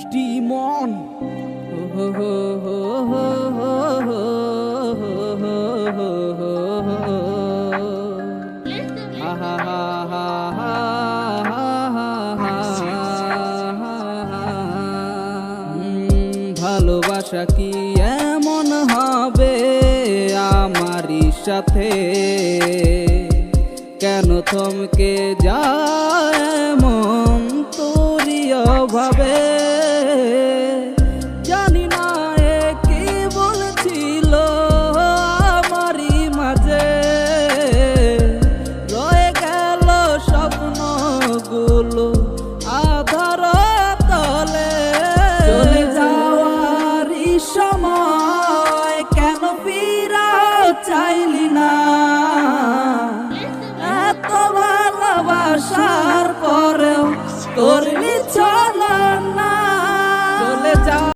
HD Mon. ভালোবাসা কি এমন হবে আমারই সাথে, কেন থমকে যায় মন তোরই অভাবে।